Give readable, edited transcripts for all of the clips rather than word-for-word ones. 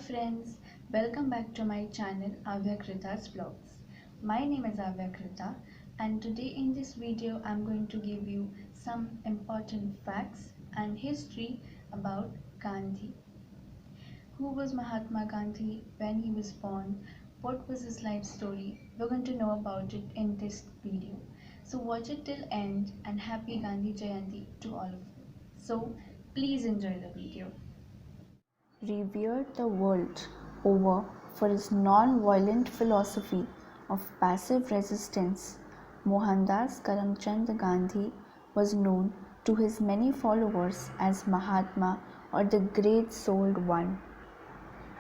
friends, welcome back to my channel Avyakrita's Vlogs. My name is Avyakrita and today in this video I'm going to give you some important facts and history about Gandhi. Who was Mahatma Gandhi, when he was born, what was his life story? We're going to know about it in this video. So watch it till end and happy Gandhi Jayanti to all of you. So please enjoy the video. Revered the world over for his non-violent philosophy of passive resistance, Mohandas Karamchand Gandhi was known to his many followers as Mahatma or the Great Souled One.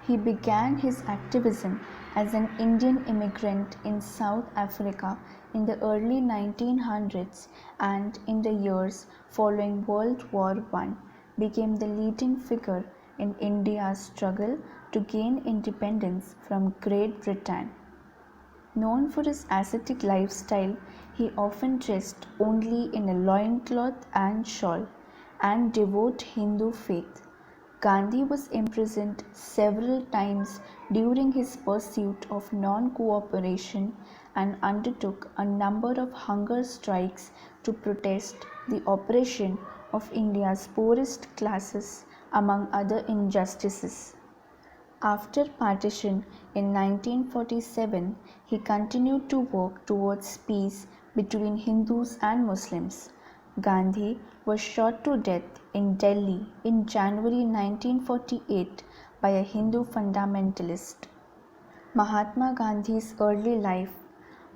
He began his activism as an Indian immigrant in South Africa in the early 1900s and in the years following World War I became the leading figure in India's struggle to gain independence from Great Britain. Known for his ascetic lifestyle, he often dressed only in a loincloth and shawl and devout Hindu faith. Gandhi was imprisoned several times during his pursuit of non-cooperation and undertook a number of hunger strikes to protest the oppression of India's poorest classes, among other injustices. After partition in 1947, he continued to work towards peace between Hindus and Muslims. Gandhi was shot to death in Delhi in January 1948 by a Hindu fundamentalist. Mahatma Gandhi's early life.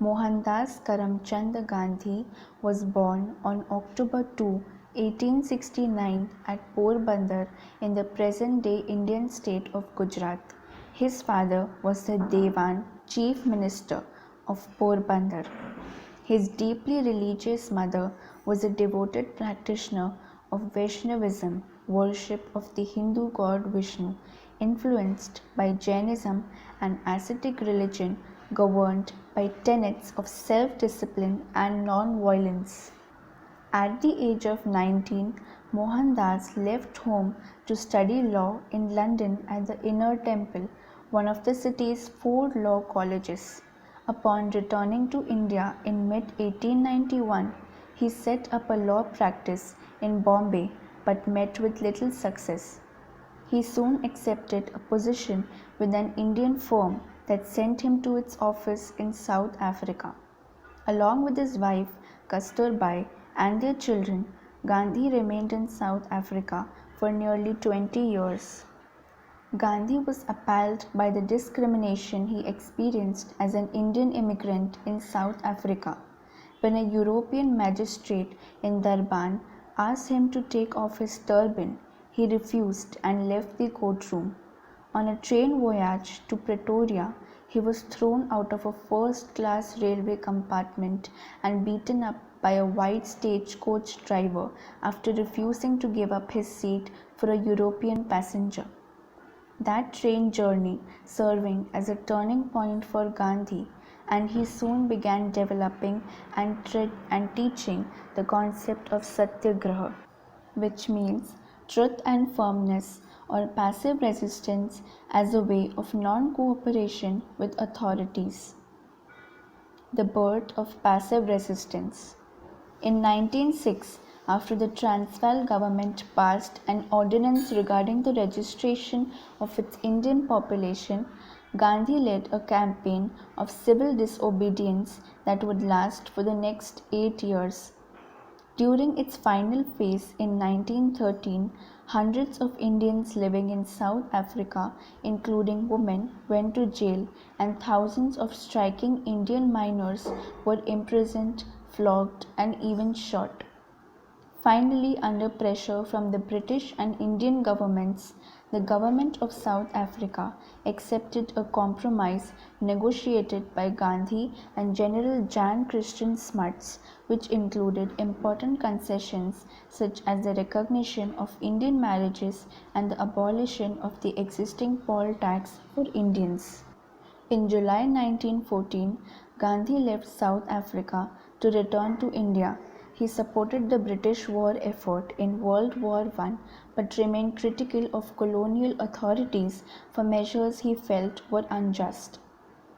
Mohandas Karamchand Gandhi was born on October 2, 1869 at Porbandar in the present-day Indian state of Gujarat. His father was the Dewan, Chief Minister of Porbandar. His deeply religious mother was a devoted practitioner of Vaishnavism, worship of the Hindu god Vishnu, influenced by Jainism, an ascetic religion governed by tenets of self-discipline and non-violence. At the age of 19, Mohandas left home to study law in London at the Inner Temple, one of the city's 4 law colleges. Upon returning to India in mid-1891, he set up a law practice in Bombay but met with little success. He soon accepted a position with an Indian firm that sent him to its office in South Africa. Along with his wife, Kasturbai, and their children, Gandhi remained in South Africa for nearly 20 years. Gandhi was appalled by the discrimination he experienced as an Indian immigrant in South Africa. When a European magistrate in Durban asked him to take off his turban, he refused and left the courtroom. On a train voyage to Pretoria, he was thrown out of a first-class railway compartment and beaten up by a white stagecoach driver after refusing to give up his seat for a European passenger. That train journey serving as a turning point for Gandhi, and he soon began developing and teaching the concept of satyagraha, which means truth and firmness or passive resistance as a way of non-cooperation with authorities. The birth of passive resistance. In 1906, after the Transvaal government passed an ordinance regarding the registration of its Indian population, Gandhi led a campaign of civil disobedience that would last for the next 8 years. During its final phase in 1913, hundreds of Indians living in South Africa, including women, went to jail and thousands of striking Indian miners were imprisoned, flogged, and even shot. Finally, under pressure from the British and Indian governments, the government of South Africa accepted a compromise negotiated by Gandhi and General Jan Christian Smuts, which included important concessions such as the recognition of Indian marriages and the abolition of the existing poll tax for Indians. In July 1914, Gandhi left South Africa to return to India. he supported the British war effort in World War I but remained critical of colonial authorities for measures he felt were unjust.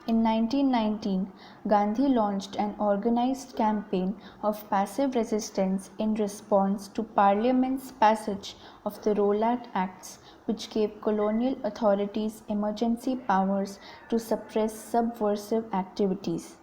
In 1919, Gandhi launched an organized campaign of passive resistance in response to Parliament's passage of the Rowlatt Acts, which gave colonial authorities emergency powers to suppress subversive activities.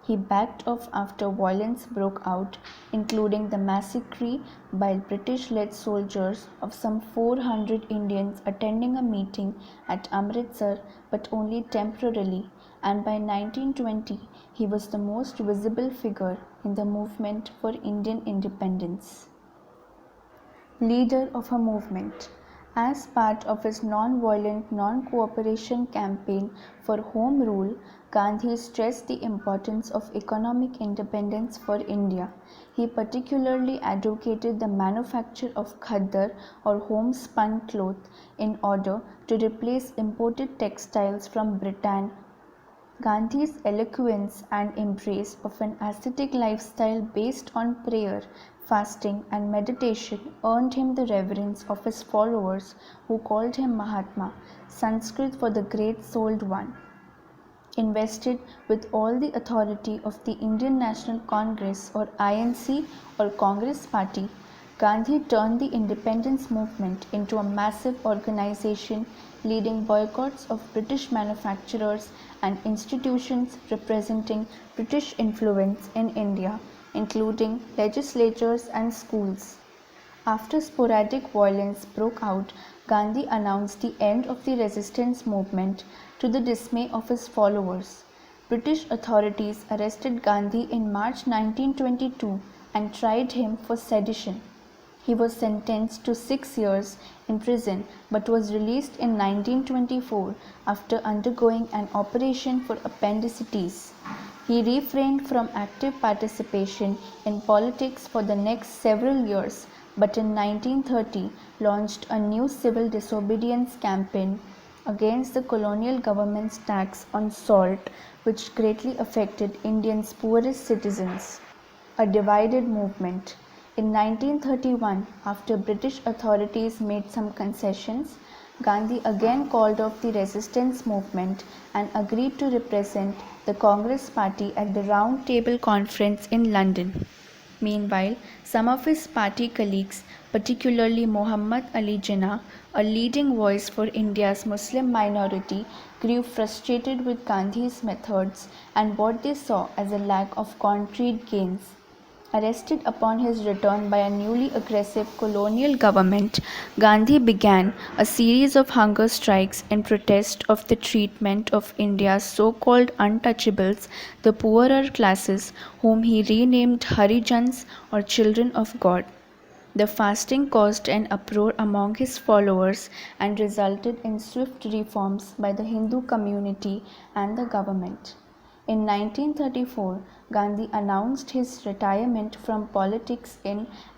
He backed off after violence broke out, including the massacre by British-led soldiers of some 400 Indians attending a meeting at Amritsar, but only temporarily, and by 1920 he was the most visible figure in the movement for Indian independence. Leader of a movement. As part of his non-violent non-cooperation campaign for Home Rule, Gandhi stressed the importance of economic independence for India. He particularly advocated the manufacture of khaddar or homespun cloth in order to replace imported textiles from Britain. Gandhi's eloquence and embrace of an ascetic lifestyle based on prayer, fasting, and meditation earned him the reverence of his followers, who called him Mahatma, Sanskrit for the great souled one. Invested with all the authority of the Indian National Congress or INC or Congress Party, Gandhi turned the independence movement into a massive organization, leading boycotts of British manufacturers and institutions representing British influence in India, including legislatures and schools. After sporadic violence broke out, Gandhi announced the end of the resistance movement to the dismay of his followers. British authorities arrested Gandhi in March 1922 and tried him for sedition. He was sentenced to 6 years in prison but was released in 1924 after undergoing an operation for appendicitis. He refrained from active participation in politics for the next several years, but in 1930 launched a new civil disobedience campaign against the colonial government's tax on salt, which greatly affected Indians' poorest citizens. A divided movement. In 1931, after British authorities made some concessions, Gandhi again called off the resistance movement and agreed to represent the Congress Party at the Round Table Conference in London. Meanwhile, some of his party colleagues, particularly Muhammad Ali Jinnah, a leading voice for India's Muslim minority, grew frustrated with Gandhi's methods and what they saw as a lack of concrete gains. Arrested upon his return by a newly aggressive colonial government, Gandhi began a series of hunger strikes in protest of the treatment of India's so-called untouchables, the poorer classes, whom he renamed Harijans or Children of God. The fasting caused an uproar among his followers and resulted in swift reforms by the Hindu community and the government. In 1934, Gandhi announced his retirement from politics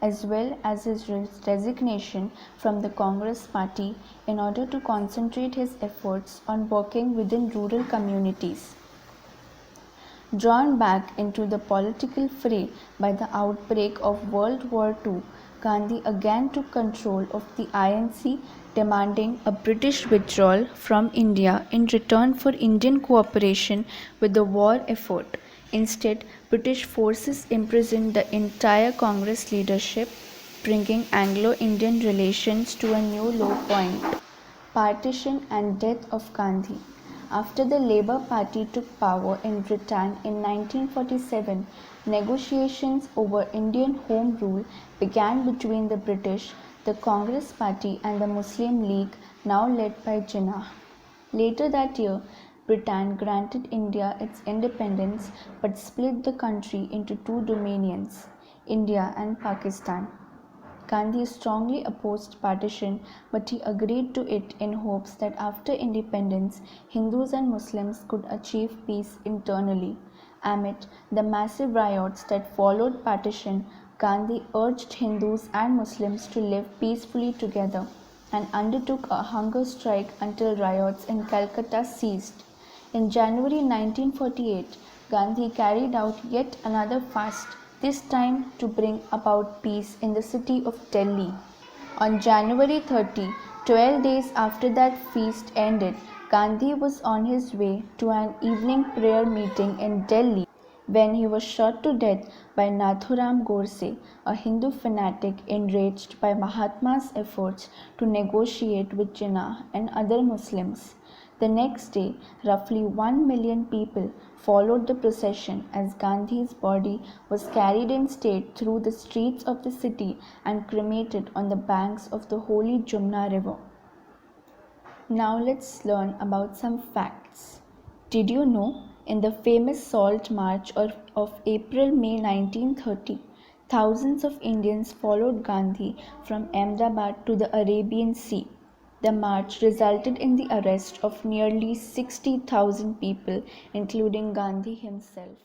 as well as his resignation from the Congress Party in order to concentrate his efforts on working within rural communities. Drawn back into the political fray by the outbreak of World War II, Gandhi again took control of the INC, demanding a British withdrawal from India in return for Indian cooperation with the war effort. Instead, British forces imprisoned the entire Congress leadership, bringing Anglo-Indian relations to a new low point. Partition and death of Gandhi. After the Labour Party took power in Britain in 1947, negotiations over Indian Home Rule began between the British, the Congress Party and the Muslim League, now led by Jinnah. Later that year, Britain granted India its independence but split the country into two dominions, India and Pakistan. Gandhi strongly opposed partition, but he agreed to it in hopes that after independence, Hindus and Muslims could achieve peace internally. Amid the massive riots that followed partition, Gandhi urged Hindus and Muslims to live peacefully together and undertook a hunger strike until riots in Calcutta ceased. In January 1948, Gandhi carried out yet another fast, this time to bring about peace in the city of Delhi. On January 30, 12 days after that feast ended, Gandhi was on his way to an evening prayer meeting in Delhi when he was shot to death by Nathuram Godse, a Hindu fanatic enraged by Mahatma's efforts to negotiate with Jinnah and other Muslims. The next day, roughly 1 million people followed the procession as Gandhi's body was carried in state through the streets of the city and cremated on the banks of the holy Jumna River. Now let's learn about some facts. Did you know in the famous Salt March of April-May 1930, thousands of Indians followed Gandhi from Ahmedabad to the Arabian Sea. The march resulted in the arrest of nearly 60,000 people, including Gandhi himself.